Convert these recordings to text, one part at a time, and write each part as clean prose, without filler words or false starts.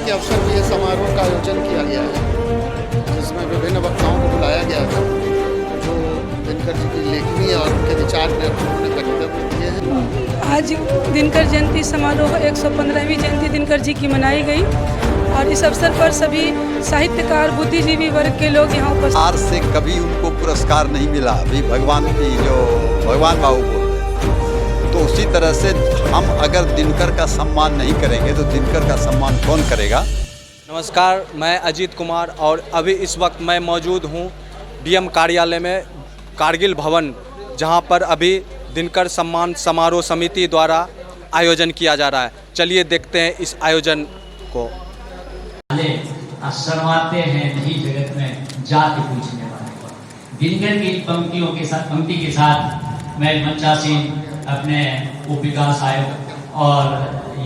के अवसर पर यह समारोह का आयोजन किया गया है, जिसमें विभिन्न वक्ताओं को बुलाया गया है जो दिनकर जी की लेखनी और उनके विचार में उन्होंने वक्तव्य दिए हैं। आज दिनकर जयंती समारोह 115वीं जयंती दिनकर जी की मनाई गई और इस अवसर पर सभी साहित्यकार बुद्धिजीवी वर्ग के लोग यहाँ उपस्थित। आज से कभी उनको पुरस्कार नहीं मिला, अभी भगवान की जो भगवान बाबू बोल रहे, तो उसी तरह से हम अगर दिनकर का सम्मान नहीं करेंगे तो दिनकर का सम्मान कौन करेगा। नमस्कार, मैं अजीत कुमार और अभी इस वक्त मैं मौजूद हूँ डीएम कार्यालय में कारगिल भवन, जहाँ पर अभी दिनकर सम्मान समारोह समिति द्वारा आयोजन किया जा रहा है। चलिए देखते हैं इस आयोजन को। शर्माते हैं नहीं जगत में जाति पूछने वाले को। दिनकर की पंक्ति के साथ मैं मंचासीन अपने उप विकास आयोग और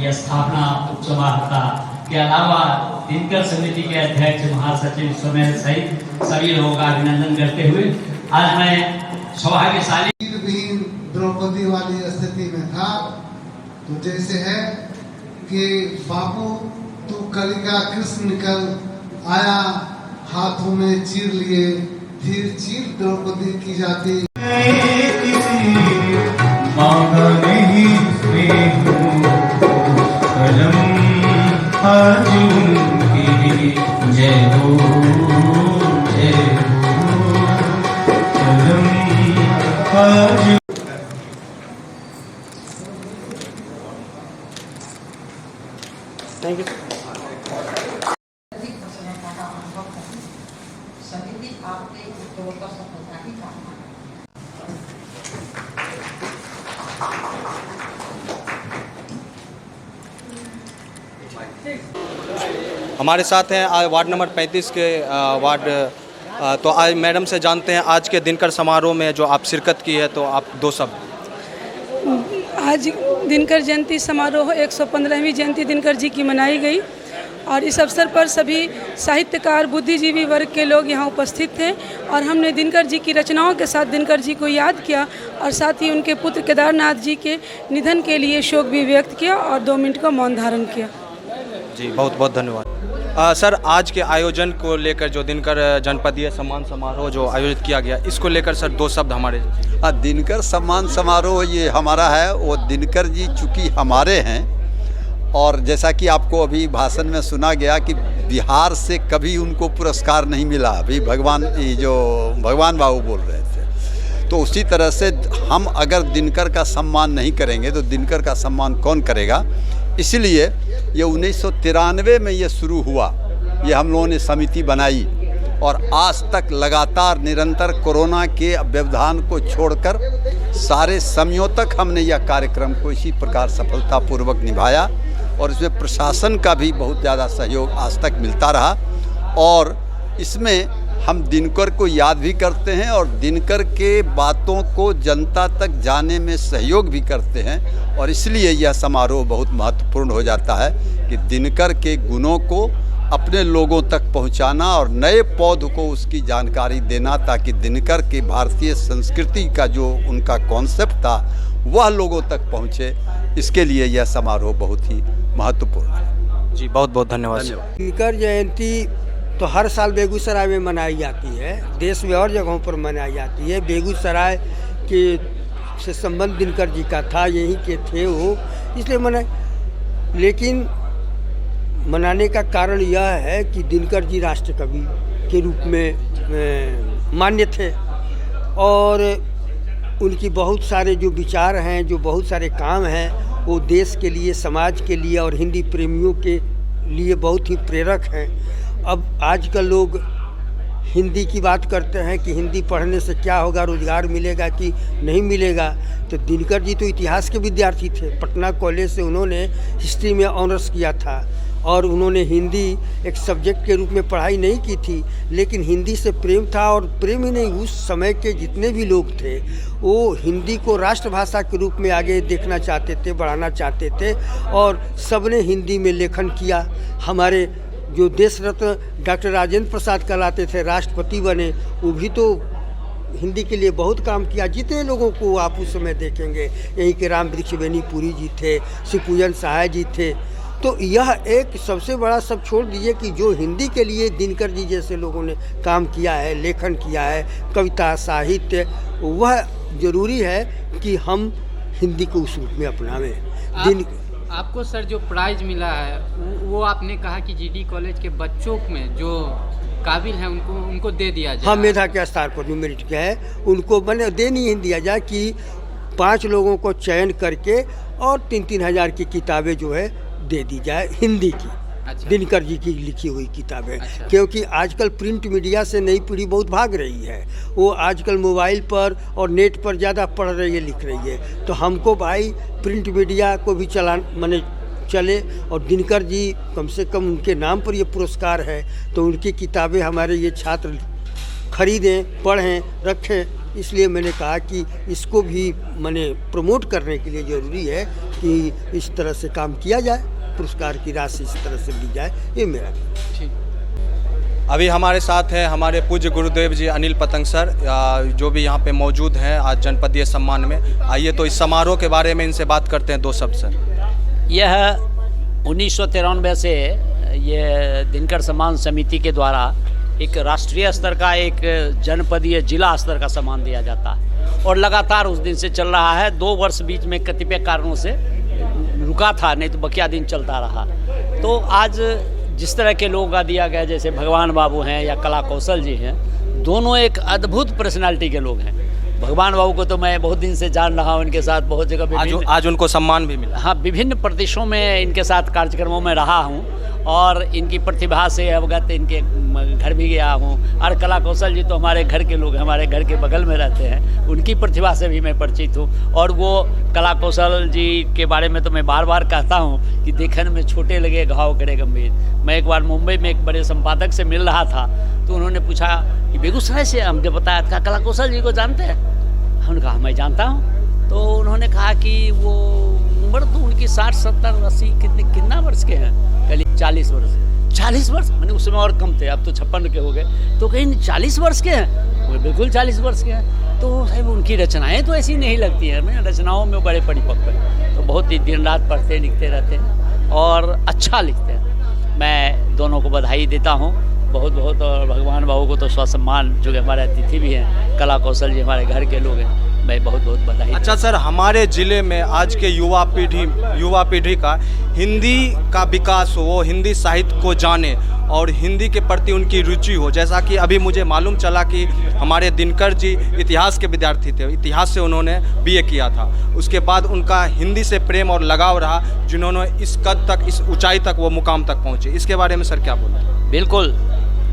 यह स्थापना उप समाहर्ता के अलावा दिनकर समिति के अध्यक्ष महासचिव सुमेर सहित सभी लोगों का अभिनंदन करते हुए आज मैं सौभाग्यशाली द्रौपदी वाली स्थिति में था। तो जैसे है कि बापू तू कलिका कृष्ण निकल आया, हाथों में चीर लिए, फिर चीर द्रौपदी की जाती। जय हो जय हो। Thank you. हमारे साथ हैं आज वार्ड नंबर 35 के तो आज मैडम से जानते हैं आज के दिनकर समारोह में जो आप शिरकत की है, तो आप दो शब्द। आज दिनकर जयंती समारोह 115वीं जयंती दिनकर जी की मनाई गई और इस अवसर पर सभी साहित्यकार बुद्धिजीवी वर्ग के लोग यहाँ उपस्थित थे और हमने दिनकर जी की रचनाओं के साथ दिनकर जी को याद किया और साथ ही उनके पुत्र केदारनाथ जी के निधन के लिए शोक भी व्यक्त किया और 2 मिनट का मौन धारण किया। जी बहुत बहुत धन्यवाद। सर, आज के आयोजन को लेकर जो दिनकर जनपदीय सम्मान समारोह जो आयोजित किया गया, इसको लेकर सर 2 शब्द हमारे। दिनकर सम्मान समारोह ये हमारा है, वो दिनकर जी चूँकि हमारे हैं और जैसा कि आपको अभी भाषण में सुना गया कि बिहार से कभी उनको पुरस्कार नहीं मिला, अभी भगवान बाबू बोल रहे थे, तो उसी तरह से हम अगर दिनकर का सम्मान नहीं करेंगे तो दिनकर का सम्मान कौन करेगा। इसलिए ये 1993 में ये शुरू हुआ, ये हम लोगों ने समिति बनाई और आज तक लगातार निरंतर कोरोना के व्यवधान को छोड़कर सारे समयों तक हमने यह कार्यक्रम को इसी प्रकार सफलतापूर्वक निभाया और इसमें प्रशासन का भी बहुत ज़्यादा सहयोग आज तक मिलता रहा और इसमें हम दिनकर को याद भी करते हैं और दिनकर के बातों को जनता तक जाने में सहयोग भी करते हैं और इसलिए यह समारोह बहुत महत्वपूर्ण हो जाता है कि दिनकर के गुणों को अपने लोगों तक पहुंचाना और नए पौध को उसकी जानकारी देना, ताकि दिनकर के भारतीय संस्कृति का जो उनका कॉन्सेप्ट था वह लोगों तक पहुंचे। इसके लिए यह समारोह बहुत ही महत्वपूर्ण है। जी बहुत बहुत धन्यवाद। दिनकर जयंती तो हर साल बेगूसराय में मनाई जाती है, देश में और जगहों पर मनाई जाती है। बेगूसराय के से संबंध दिनकर जी का था, यहीं के थे वो, इसलिए मनाए। लेकिन मनाने का कारण यह है कि दिनकर जी राष्ट्रकवि के रूप में मान्य थे और उनकी बहुत सारे जो विचार हैं, जो बहुत सारे काम हैं, वो देश के लिए, समाज के लिए और हिंदी प्रेमियों के लिए बहुत ही प्रेरक हैं। अब आजकल लोग हिंदी की बात करते हैं कि हिंदी पढ़ने से क्या होगा, रोज़गार मिलेगा कि नहीं मिलेगा। तो दिनकर जी तो इतिहास के विद्यार्थी थे, पटना कॉलेज से उन्होंने हिस्ट्री में ऑनर्स किया था और उन्होंने हिंदी एक सब्जेक्ट के रूप में पढ़ाई नहीं की थी, लेकिन हिंदी से प्रेम था और प्रेम ही नहीं, उस समय के जितने भी लोग थे वो हिंदी को राष्ट्रभाषा के रूप में आगे देखना चाहते थे, बढ़ाना चाहते थे और सबने हिंदी में लेखन किया। हमारे जो देश रत्न डॉक्टर राजेंद्र प्रसाद कहलाते थे, राष्ट्रपति बने, वो भी तो हिंदी के लिए बहुत काम किया। जितने लोगों को आप उस समय देखेंगे, यहीं के राम वृक्ष बेनीपुरी जी थे, शिवपूजन सहाय जी थे, तो यह एक सबसे बड़ा, सब छोड़ दीजिए कि जो हिंदी के लिए दिनकर जी जैसे लोगों ने काम किया है, लेखन किया है, कविता साहित्य, वह ज़रूरी है कि हम हिंदी को उस रूप में अपनावें। आपको सर जो प्राइज़ मिला है वो आपने कहा कि जीडी कॉलेज के बच्चों में जो काबिल हैं उनको दे दिया जाए। हाँ, मेधा के स्तर पर जो मेरिट के है उनको मैंने दे नहीं दिया जाए कि 5 लोगों को चयन करके और 3-3 हज़ार की किताबें जो है दे दी जाए हिंदी की। अच्छा। दिनकर जी की लिखी हुई किताबें। अच्छा। क्योंकि आजकल प्रिंट मीडिया से नई पीढ़ी बहुत भाग रही है, वो आजकल मोबाइल पर और नेट पर ज़्यादा पढ़ रही है, लिख रही है। तो हमको भाई प्रिंट मीडिया को भी चले और दिनकर जी कम से कम उनके नाम पर ये पुरस्कार है तो उनकी किताबें हमारे ये छात्र खरीदें, पढ़ें, रखें। इसलिए मैंने कहा कि इसको भी मैंने प्रमोट करने के लिए ज़रूरी है कि इस तरह से काम किया जाए, पुरस्कार की राशि इस तरह से दी जाए, ये मेरा। ठीक। अभी हमारे साथ हैं हमारे पूज्य गुरुदेव जी अनिल पतंग सर, जो भी यहाँ पे मौजूद हैं आज जनपदीय सम्मान में। आइए तो इस समारोह के बारे में इनसे बात करते हैं 2 शब्द सर। यह 1993 से ये दिनकर सम्मान समिति के द्वारा एक राष्ट्रीय स्तर का, एक जनपदीय जिला स्तर का सम्मान दिया जाता है और लगातार उस दिन से चल रहा है। 2 वर्ष बीच में कतिपय कारणों से रुका था, नहीं तो बकिया दिन चलता रहा। तो आज जिस तरह के लोगों का दिया गया, जैसे भगवान बाबू हैं या कला कौशल जी हैं, दोनों एक अद्भुत पर्सनालिटी के लोग हैं। भगवान बाबू को तो मैं बहुत दिन से जान रहा हूँ, इनके साथ बहुत जगह आज उनको सम्मान भी मिला। हाँ, विभिन्न प्रदेशों में इनके साथ कार्यक्रमों में रहा हूँ और इनकी प्रतिभा से अवगत इनके घर भी गया हूँ। और कला कौशल जी तो हमारे घर के लोग हैं, हमारे घर के बगल में रहते हैं, उनकी प्रतिभा से भी मैं परिचित हूँ। और वो कला कौशल जी के बारे में तो मैं बार बार कहता हूँ कि देखने में छोटे लगे घाव करे गंभीर। मैं एक बार मुंबई में एक बड़े संपादक से मिल रहा था तो उन्होंने पूछा कि बेगूसराय से, हमने बताया था कला कौशल जी को जानते हैं? हमने कहा मैं जानता हूँ। तो उन्होंने कहा कि वो उम्र तो उनकी 60, 70, 80 कितना वर्ष के हैं? कल 40 वर्ष। 40 वर्ष मैंने उस समय और कम थे, अब तो 56 के हो गए। तो कहीं 40 वर्ष के हैं? वो बिल्कुल 40 वर्ष के हैं। तो साहब उनकी रचनाएं तो ऐसी नहीं लगती हैं, मैं रचनाओं में बड़े परिपक्व हैं। तो बहुत ही दिन रात पढ़ते लिखते रहते हैं और अच्छा लिखते हैं। मैं दोनों को बधाई देता हूँ बहुत बहुत। और भगवान बाबू को तो स्वसम्मान, जो कि हमारे अतिथि भी हैं, कला कौशल जी हमारे घर के लोग हैं, मैं बहुत बहुत बधाई। अच्छा सर, हमारे ज़िले में आज के युवा पीढ़ी का हिंदी का विकास हो, वो हिंदी साहित्य को जाने और हिंदी के प्रति उनकी रुचि हो। जैसा कि अभी मुझे मालूम चला कि हमारे दिनकर जी इतिहास के विद्यार्थी थे, इतिहास से उन्होंने BA किया था। उसके बाद उनका हिंदी से प्रेम और लगाव रहा, जिन्होंने इस कद तक, इस ऊंचाई तक, वो मुकाम तक पहुँचे। इसके बारे में सर क्या बोलें? बिल्कुल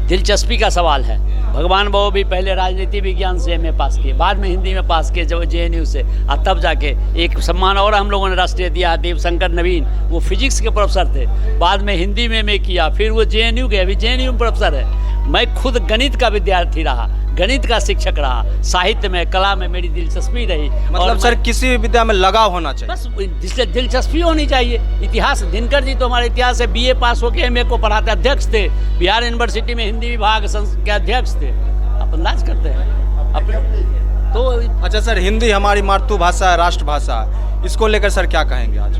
दिलचस्पी का सवाल है। भगवान बाबू भी पहले राजनीति विज्ञान से MA पास किए, बाद में हिंदी में पास किए जब JNU से, और तब जाके एक सम्मान और हम लोगों ने राष्ट्रीय दिया, देवशंकर नवीन, वो फिजिक्स के प्रोफेसर थे, बाद में हिंदी में MA किया, फिर वो JNU गए, अभी JNU में प्रोफेसर है। मैं खुद गणित का विद्यार्थी रहा, गणित का शिक्षक रहा, साहित्य में, कला में मेरी दिलचस्पी रही। मतलब सर किसी भी विद्या में लगाव होना चाहिए, बस दिलचस्पी होनी चाहिए। इतिहास, दिनकर जी तो हमारे इतिहास से BA पास होकर MA को पढ़ाते, अध्यक्ष थे बिहार यूनिवर्सिटी में, हिंदी विभाग के अध्यक्ष थे। आप अंदाज करते हैं अपने तो। अच्छा सर, हिंदी हमारी मातृभाषा है, राष्ट्रभाषा है, इसको लेकर सर क्या कहेंगे आज?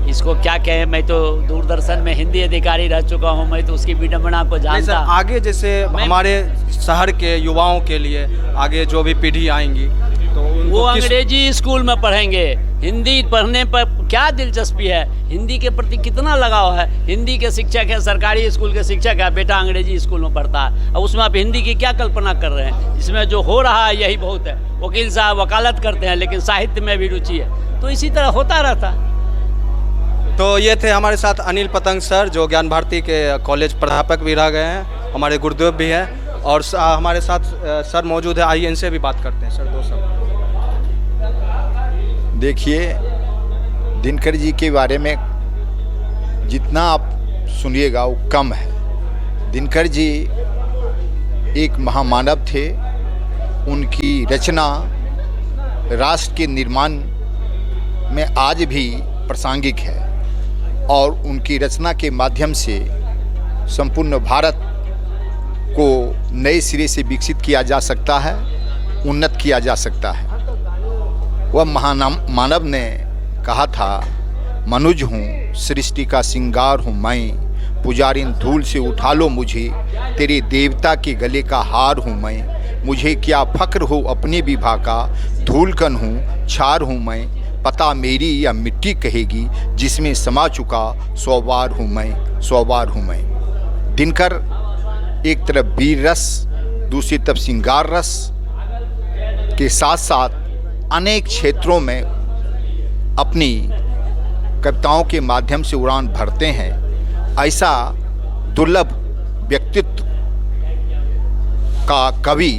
इसको क्या कहें, मैं तो दूरदर्शन में हिंदी अधिकारी रह चुका हूं, मैं तो उसकी विडंबना को जानता। आगे जैसे हमारे शहर के युवाओं के लिए आगे जो भी पीढ़ी आएंगी तो वो अंग्रेजी स्कूल में पढ़ेंगे, हिंदी पढ़ने पर क्या दिलचस्पी है, हिंदी के प्रति कितना लगाव है। हिंदी के शिक्षक है, सरकारी स्कूल के शिक्षक है, बेटा अंग्रेजी स्कूल में पढ़ता है, अब उसमें आप हिंदी की क्या कल्पना कर रहे हैं? इसमें जो हो रहा है यही बहुत है। वकील साहब वकालत करते हैं लेकिन साहित्य में भी रुचि है, तो इसी तरह होता रहता है। तो ये थे हमारे साथ अनिल पतंग सर, जो ज्ञान भारती के कॉलेज प्राध्यापक भी रह गए हैं, हमारे गुरुदेव भी हैं, और हमारे साथ सर मौजूद है। आइए इनसे भी बात करते हैं। सर 2 शब्द देखिए, दिनकर जी के बारे में जितना आप सुनिएगा वो कम है। दिनकर जी एक महामानव थे, उनकी रचना राष्ट्र के निर्माण में आज भी प्रासंगिक है और उनकी रचना के माध्यम से संपूर्ण भारत को नए सिरे से विकसित किया जा सकता है, उन्नत किया जा सकता है। वह महामानव ने कहा था, मनुज हूँ सृष्टि का श्रृंगार हूँ मैं, पुजारिन धूल से उठा लो मुझे, तेरे देवता के गले का हार हूँ मैं। मुझे क्या फ़क्र हो अपने विभा का, धूलकण हूँ छार हूँ मैं। पता मेरी या मिट्टी कहेगी, जिसमें समा चुका सौवार हूँ मैं, सौवार हूँ मैं। दिनकर एक तरफ वीर रस, दूसरी तरफ श्रृंगार रस के साथ साथ अनेक क्षेत्रों में अपनी कविताओं के माध्यम से उड़ान भरते हैं। ऐसा दुर्लभ व्यक्तित्व का कवि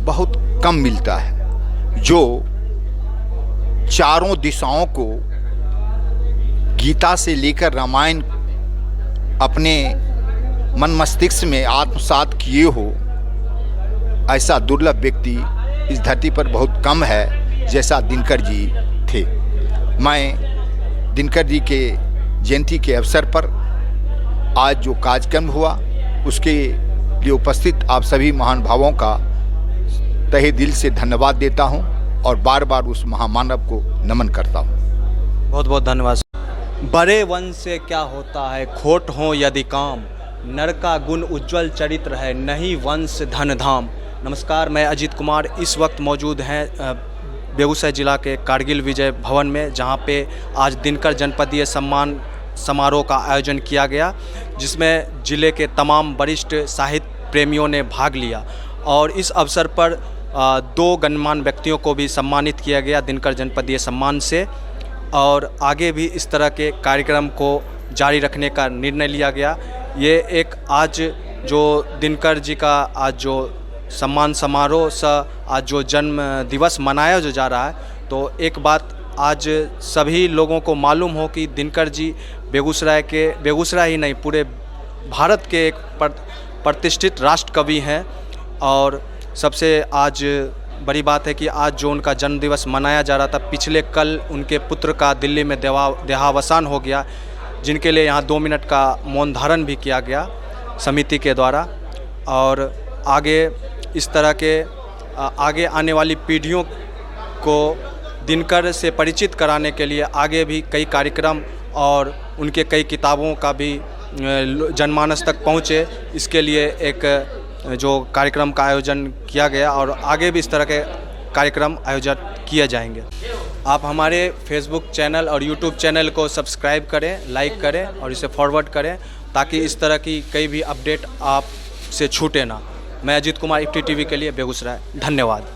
बहुत कम मिलता है, जो चारों दिशाओं को गीता से लेकर रामायण अपने मन मस्तिष्क में आत्मसात किए हो। ऐसा दुर्लभ व्यक्ति इस धरती पर बहुत कम है जैसा दिनकर जी थे। मैं दिनकर जी के जयंती के अवसर पर आज जो कार्यक्रम हुआ उसके लिए उपस्थित आप सभी महान भावों का तहे दिल से धन्यवाद देता हूं और बार बार उस महामानव को नमन करता हूं। बहुत बहुत धन्यवाद। बड़े वंश से क्या होता है, खोट हो यदि काम, नर का गुण उज्जवल चरित्र है, नहीं वंश धन धाम। नमस्कार, मैं अजीत कुमार इस वक्त मौजूद हैं बेगूसराय जिला के कारगिल विजय भवन में, जहां पे आज दिनकर जनपदीय सम्मान समारोह का आयोजन किया गया, जिसमें जिले के तमाम वरिष्ठ साहित्य प्रेमियों ने भाग लिया। और इस अवसर पर 2 गणमान्य व्यक्तियों को भी सम्मानित किया गया दिनकर जनपदीय सम्मान से, और आगे भी इस तरह के कार्यक्रम को जारी रखने का निर्णय लिया गया। ये एक आज जो दिनकर जी का आज जो सम्मान समारोह सा आज जो जन्म दिवस मनाया जो जा रहा है, तो एक बात आज सभी लोगों को मालूम हो कि दिनकर जी बेगूसराय ही नहीं पूरे भारत के एक प्रतिष्ठित राष्ट्र कवि हैं। और सबसे आज बड़ी बात है कि आज जो उनका जन्म दिवस मनाया जा रहा था, पिछले कल उनके पुत्र का दिल्ली में देहावसान हो गया, जिनके लिए यहाँ 2 मिनट का मौन धारण भी किया गया समिति के द्वारा। और आगे इस तरह के आगे आने वाली पीढ़ियों को दिनकर से परिचित कराने के लिए आगे भी कई कार्यक्रम और उनके कई किताबों का भी जनमानस तक पहुँचे, इसके लिए एक जो कार्यक्रम का आयोजन किया गया और आगे भी इस तरह के कार्यक्रम आयोजित किए जाएंगे। आप हमारे फेसबुक चैनल और यूट्यूब चैनल को सब्सक्राइब करें, लाइक करें और इसे फॉरवर्ड करें, ताकि इस तरह की कई भी अपडेट आप से छूटे ना। मैं अजीत कुमार, IFTTV के लिए बेगूसराय। धन्यवाद।